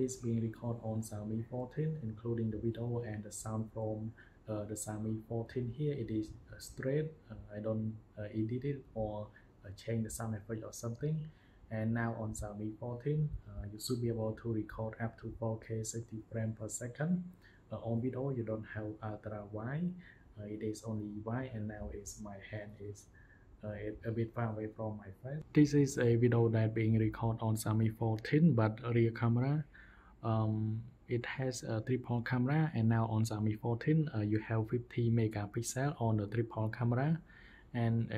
is being recorded on Xiaomi 14, including the video and the sound from the Xiaomi 14 here. It is straight. I don't edit it or change the sound effect or something. And now on Xiaomi 14, you should be able to record up to 4K 60 frames per second. On video, you don't have ultra wide. It is only wide, and now my hand is a bit far away from my face. This is a video that being recorded on Xiaomi 14, but rear camera. It has a triple camera, and now on Xiaomi 14 you have 50 megapixel on the triple camera, and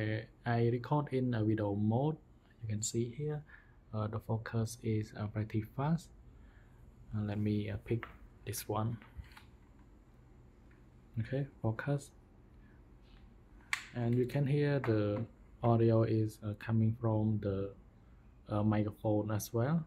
I record in a video mode. You can see here the focus is pretty fast. Let me pick this one. Okay, focus, and you can hear the audio is coming from the microphone as well.